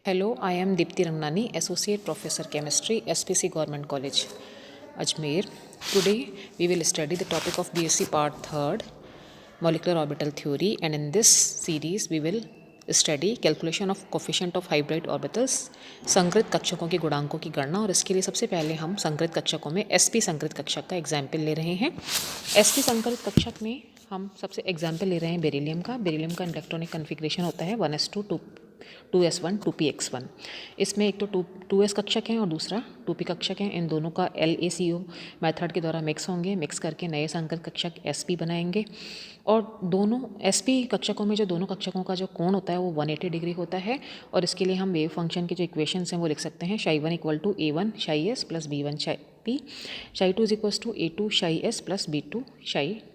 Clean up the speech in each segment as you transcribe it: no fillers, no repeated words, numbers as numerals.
Hello, I am Dipti Rangnani, Associate Professor Chemistry, SPC Government College, Ajmer. Today we will study the topic of BSc Part 3rd, Molecular Orbital Theory, and in this series we will study calculation of coefficient of hybrid orbitals, संकृत कक्षकों के गुणांकों की गणना। और इसके लिए सबसे पहले हम संकृत कक्षकों में sp संकृत कक्षक का एग्जाम्पल ले रहे हैं। sp संकृत कक्षक में हम सबसे एग्जाम्पल ले रहे हैं बेरिलियम का। बेरिलियम का इलेक्ट्रॉनिक कन्फिग्रेशन होता है 1s2 2s1 2px1। इसमें एक तो 2s कक्षक हैं और दूसरा 2p कक्षक हैं। इन दोनों का LaCO मेथड के द्वारा मिक्स होंगे। मिक्स करके नए संकृत कक्षक sp बनाएंगे। और दोनों sp कक्षकों में जो दोनों कक्षकों का जो कोण होता है वो 180 डिग्री होता है। और इसके लिए हम वेव फंक्शन के जो इक्वेशंस हैं वो लिख सकते हैं। ψ1 = a1 ψs plus b1 ψp, ψ2 = a2 ψs plus b2 ψp।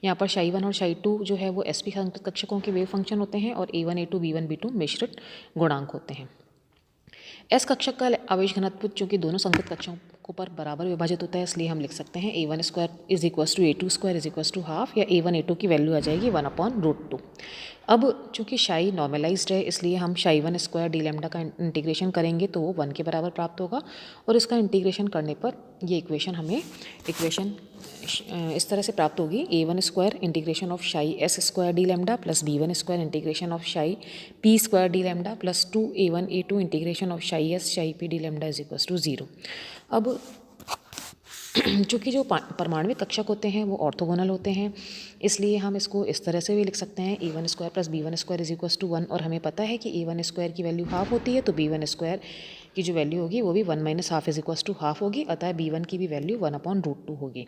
यहाँ पर ψ1 और ψ2 जो है वो sp संकृत कक्षकों के वेव फंक्शन होते हैं और a1 a2 b1 b2 मिश्रित गुणांक होते हैं। एस कक्षक का आवेश घनत्व चूंकि दोनों संकृत कक्षकों पर बराबर विभाजित होता है, इसलिए हम लिख सकते हैं a1 square = a2 square = half, या a1 a2 की वैल्यू आ जाएगी 1/√2। अब चूंकि ψ नॉर्मलाइज्ड है, इसलिए हम ψ1 स्क्वायर डी लैम्डा का इंटीग्रेशन करेंगे तो वो 1 के बराबर प्राप्त होगा। और इसका इंटीग्रेशन करने पर ये इक्वेशन इस तरह से प्राप्त होगी। a1 square integration of ψ s square D lambda plus b1 square integration of ψ p square D lambda plus 2a1 a2 integration of ψ s ψ p D lambda = 0। अब चूँकि जो परमाणविक कक्षक होते हैं वो ऑर्थोगोनल होते हैं, इसलिए हम इसको इस तरह से भी लिख सकते हैं a1 square plus b1 square = 1। और हमें पता है कि a1 स्क्वायर की वैल्यू हाफ होती है, तो b1 स्क्वायर की जो वैल्यू होगी वो भी 1 - हाफ = हाफ होगी। अतः b1 की भी वैल्यू 1/√2 होगी।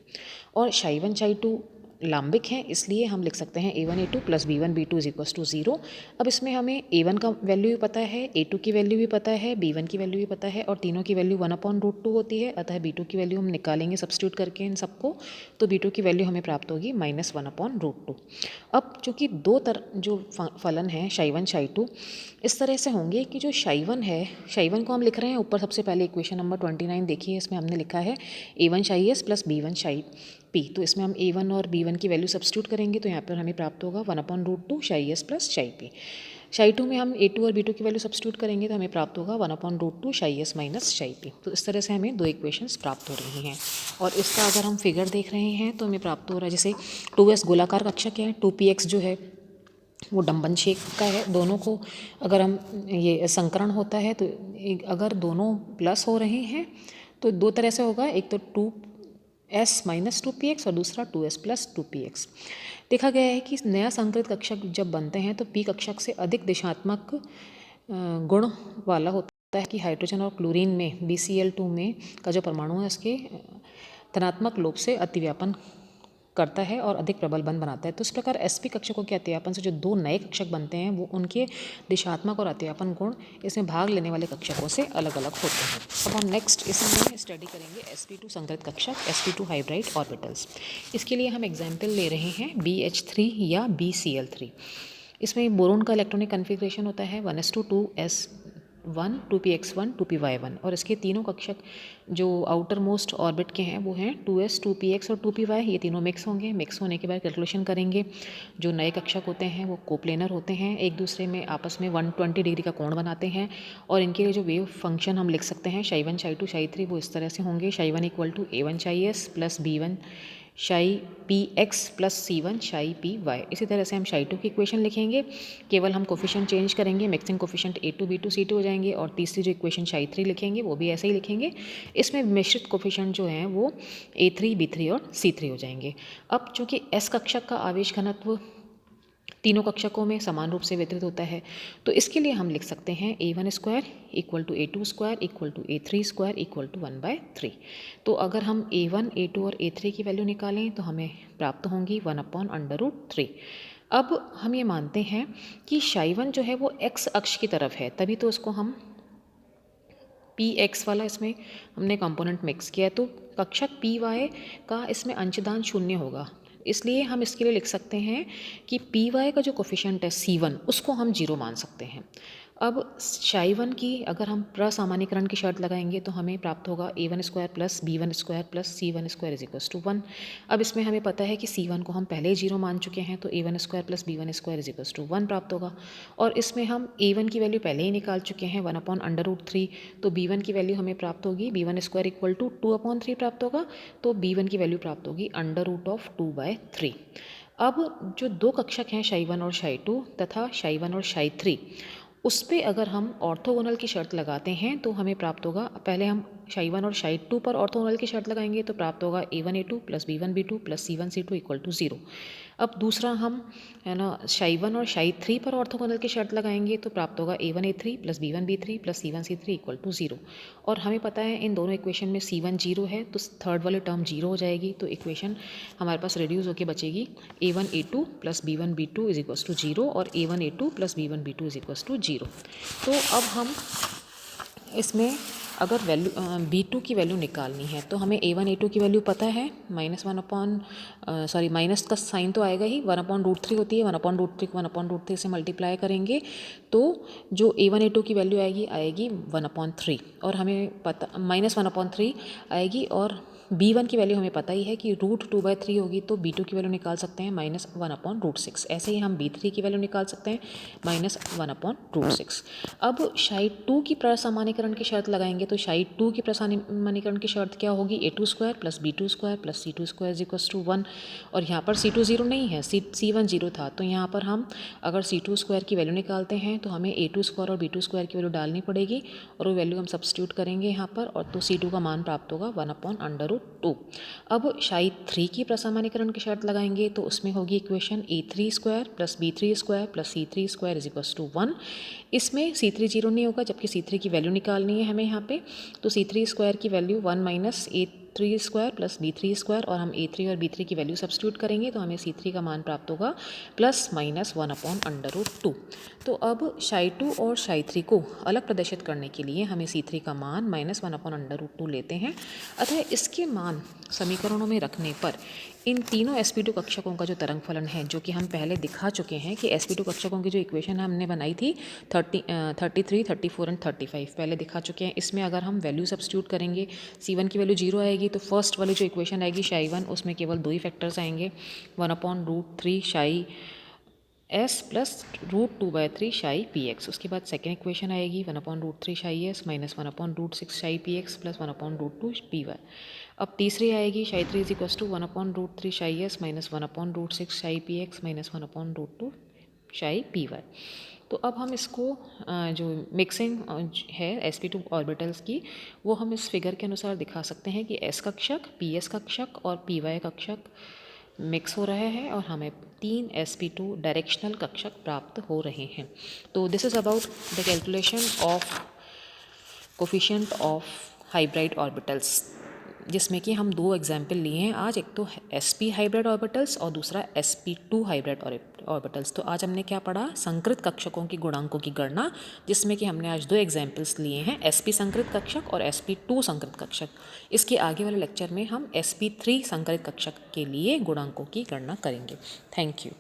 और ψ1 ψ2 लांबिक हैं, इसलिए हम लिख सकते हैं a1 a2 plus b1 b2 = 0। अब इसमें हमें a1 का वैल्यू भी पता है, a2 की वैल्यू भी पता है, b1 की वैल्यू भी पता है और तीनों की वैल्यू 1/√2 होती है। अतः b2 की वैल्यू हम निकालेंगे सब्स्टिट्यूट करके इन सबको, तो b2 की वैल्यू हमें प्राप्त होगी -1/√2। अब चूँकि दो जो फलन हैं ψ1 ψ2 इस तरह से होंगे कि जो ψ1 है, ψ1 को हम लिख रहे हैं ऊपर। सबसे पहले इक्वेशन नंबर 29 देखिए, इसमें हमने लिखा है a1 ψs plus b1 ψp। तो इसमें हम a1 और b1 की वैल्यू सब्स्टिट्यूट करेंगे तो यहाँ पर हमें प्राप्त होगा 1/√2 ψs प्लस ψp। ψ2 में हम a2 और b2 की वैल्यू सब्स्टिट्यूट करेंगे तो हमें प्राप्त होगा 1/√2 ψs माइनस ψp। तो इस तरह से हमें दो इक्वेशंस प्राप्त हो रही हैं। और इसका अगर हम फिगर देख रहे हैं तो हमें प्राप्त हो रहा है जैसे 2s गोलाकार कक्षक है, 2px जो है वो डंबन शेप का है। दोनों को अगर हम ये संकरण होता है तो अगर दोनों प्लस हो रहे हैं तो दो तरह से होगा, एक तो 2s - 2px और दूसरा 2s + 2px। देखा गया है कि नया संकृत कक्षक जब बनते हैं तो p कक्षक से अधिक दिशात्मक गुण वाला होता है कि हाइड्रोजन और क्लोरीन में BCl2 में का जो परमाणु है उसके धनात्मक लोब से अतिव्यापन करता है और अधिक प्रबल बंध बनाता है। तो इस प्रकार sp कक्षकों के अतिव्यापन से जो दो नए कक्षक बनते हैं वो उनके दिशात्मक और अतिव्यापन गुण इसमें भाग लेने वाले कक्षकों से अलग अलग होते हैं। अब हम नेक्स्ट इसमें स्टडी करेंगे sp2 संकृत कक्षक, sp2 हाइब्राइड ऑर्बिटल्स। इसके लिए हम एग्जाम्पल ले रहे हैं BH3 या BCl3। इसमें बोरोन का इलेक्ट्रॉनिक कन्फिग्रेशन होता है 1s2 2s1 2px1 2py1। और इसके तीनों कक्षक जो आउटर मोस्ट ऑर्बिट के हैं वो हैं 2s 2px और 2py। ये तीनों मिक्स होंगे। मिक्स होने के बाद कैलकुलेशन करेंगे। जो नए कक्षक होते हैं वो कोप्लेनर होते हैं, एक दूसरे में आपस में 120 डिग्री का कोण बनाते हैं। और इनके लिए जो वेव फंक्शन हम लिख सकते हैं ψ1 ψ2 ψ3 वो इस तरह से होंगे। ψ1 = a1 ψs plus b1 ψpx plus c1 ψpy। इसी तरह से हम ψ2 की इक्वेशन लिखेंगे, केवल हम कोफिशिएंट चेंज करेंगे, mixing coefficient a2 b2 c2 हो जाएंगे। और तीसरी जो इक्वेशन ψ3 लिखेंगे वो भी ऐसे ही लिखेंगे। इसमें मिश्रित कोफिशिएंट जो हैं वो a3 b3 और c3 हो जाएंगे। अब चूँकि s कक्षक का आवेश घनत्व तीनों कक्षकों में समान रूप से वितरित होता है तो इसके लिए हम लिख सकते हैं a1 square = a2 square = a3 square = 1/3। तो अगर हम a1 a2 और a3 की वैल्यू निकालें तो हमें प्राप्त होंगी 1/√3। अब हम ये मानते हैं कि ψ1 जो है वो x अक्ष की तरफ है, तभी तो उसको हम px वाला इसमें हमने कंपोनेंट मिक्स किया है, तो कक्षक py का इसमें अंशदान 0 होगा। इसलिए हम इसके लिए लिख सकते हैं कि py का जो कोफिशिएंट है c1 उसको हम 0 मान सकते हैं। अब ψ1 की अगर हम प्रसामान्यीकरण की शर्त लगाएंगे तो हमें प्राप्त होगा a1 square plus b1 square plus c1 square is equals to 1। अब इसमें हमें पता है कि c1 को हम पहले ही 0 मान चुके हैं, तो a1 square plus b1 square is equals to 1 प्राप्त होगा। और इसमें हम a1 की वैल्यू पहले ही निकाल चुके हैं 1/√3, तो b1 की वैल्यू हमें प्राप्त होगी b1 स्क्वायर इक्वल टू 2/3 प्राप्त होगा, तो b1 की वैल्यू प्राप्त होगी √2/3। अब जो दो कक्षक हैं ψ1 और ψ2 तथा ψ1 और ψ3, उस पर अगर हम ऑर्थोगोनल की शर्त लगाते हैं तो हमें प्राप्त होगा, पहले हम ψ1 और ψ2 पर ऑर्थोगोनल की शर्त लगाएंगे तो प्राप्त होगा a1 a2 plus b1 b2 plus c1 c2 equal to 0। अब दूसरा हम है ना ψ1 और ψ3 पर ऑर्थोगोनल की शर्त लगाएंगे तो प्राप्त होगा a1 a3 plus b1 b3 plus c1 c3 equal to 0। और हमें पता है इन दोनों इक्वेशन में c1 0 है, तो थर्ड वाली टर्म 0 हो जाएगी, तो इक्वेशन हमारे पास रिड्यूस होकर बचेगी a1 a2 plus b1 b2 is equals to 0 और a1 a2 plus b1 b2 is equals to 0। तो अब हम इसमें अगर वैल्यू b2 की वैल्यू निकालनी है तो हमें a1 a2 की वैल्यू पता है माइनस का साइन तो आएगा ही, 1/√3 होती है, 1/√3 से मल्टीप्लाई करेंगे तो जो a1 a2 की वैल्यू आएगी 1/3, और हमें पता -1/3 आएगी, और b1 की वैल्यू हमें पता ही है कि √2/3 होगी, तो b2 की वैल्यू निकाल सकते हैं -1/√6। ऐसे ही हम b3 की वैल्यू निकाल सकते हैं -1/√6। अब ψ2 की प्रसामान्यीकरण की शर्त लगाएंगे तो ψ2 की प्रसामान्यीकरण की शर्त क्या होगी, a2 square plus b2 square plus c2 square is equals to 1। और यहाँ पर c2 0 नहीं है, c1 0 था, तो यहाँ पर हम अगर c2 स्क्वायर की वैल्यू निकालते हैं तो हमें a2 स्क्वायर और b2 स्क्वायर की वैल्यू डालनी पड़ेगी, और वो वैल्यू हम सब्स्टिट्यूट करेंगे यहाँ पर, और तो c2 का मान प्राप्त होगा 1/√2। अब ψ3 की प्रसामान्यीकरण की शर्त लगाएंगे तो उसमें होगी equation a3 square plus b3 square plus c3 square is equals to 1। इसमें c3 0 नहीं होगा, जबकि c3 की वैल्यू निकालनी है हमें यहाँ पे, तो c3 स्क्वायर की value 1 minus a3 square plus b3 square, और हम a3 और b3 की वैल्यू सब्स्टिट्यूट करेंगे तो हमें c3 का मान प्राप्त होगा +-1/√2। तो अब ψ2 और ψ3 को अलग प्रदर्शित करने के लिए हमें c3 का मान -1/√2 लेते हैं। अतः इसके मान समीकरणों में रखने पर इन तीनों sp2 कक्षकों का जो तरंग फलन है, जो कि हम पहले दिखा चुके हैं कि sp2 कक्षकों की जो इक्वेशन हमने बनाई थी 33, 34 एंड 35 पहले दिखा चुके हैं, इसमें अगर हम वैल्यू सब्स्टिट्यूट करेंगे c1 की वैल्यू 0 आएगी, तो फर्स्ट वाली जो इक्वेशन आएगी ψ1 उसमें केवल दो ही फैक्टर्स आएंगे, 1/√3 ψ s प्लस √2/3 ψ px। उसके बाद सेकेंड इक्वेशन आएगी 1/√3 ψ s minus 1/√6 ψ px plus 1/√2 py। अब तीसरी आएगी ψ3 is equals to 1/√3 ψ s minus 1/√6 ψ px minus 1/√2 ψ py। तो अब हम इसको जो मिक्सिंग है sp2 ऑर्बिटल्स की, वो हम इस फिगर के अनुसार दिखा सकते हैं कि s कक्षक, ps कक्षक और py कक्षक मिक्स हो रहा है, और हमें 3 sp2 डायरेक्शनल कक्षक प्राप्त हो रहे हैं। तो this is about the calculation of coefficient of hybrid orbitals, जिसमें कि हम दो एग्जाम्पल लिए हैं आज, एक तो sp हाइब्रिड ऑर्बिटल्स और दूसरा sp2 हाइब्रिड ऑर्बिटल्स। तो आज हमने क्या पढ़ा, संकृत कक्षकों की गुणांकों की गणना, जिसमें कि हमने आज दो एग्जाम्पल्स लिए हैं, sp संकृत कक्षक और sp2 संकृत कक्षक। इसके आगे वाले लेक्चर में हम sp3 संकृत कक्षक के लिए गुणांकों की गणना करेंगे। Thank you.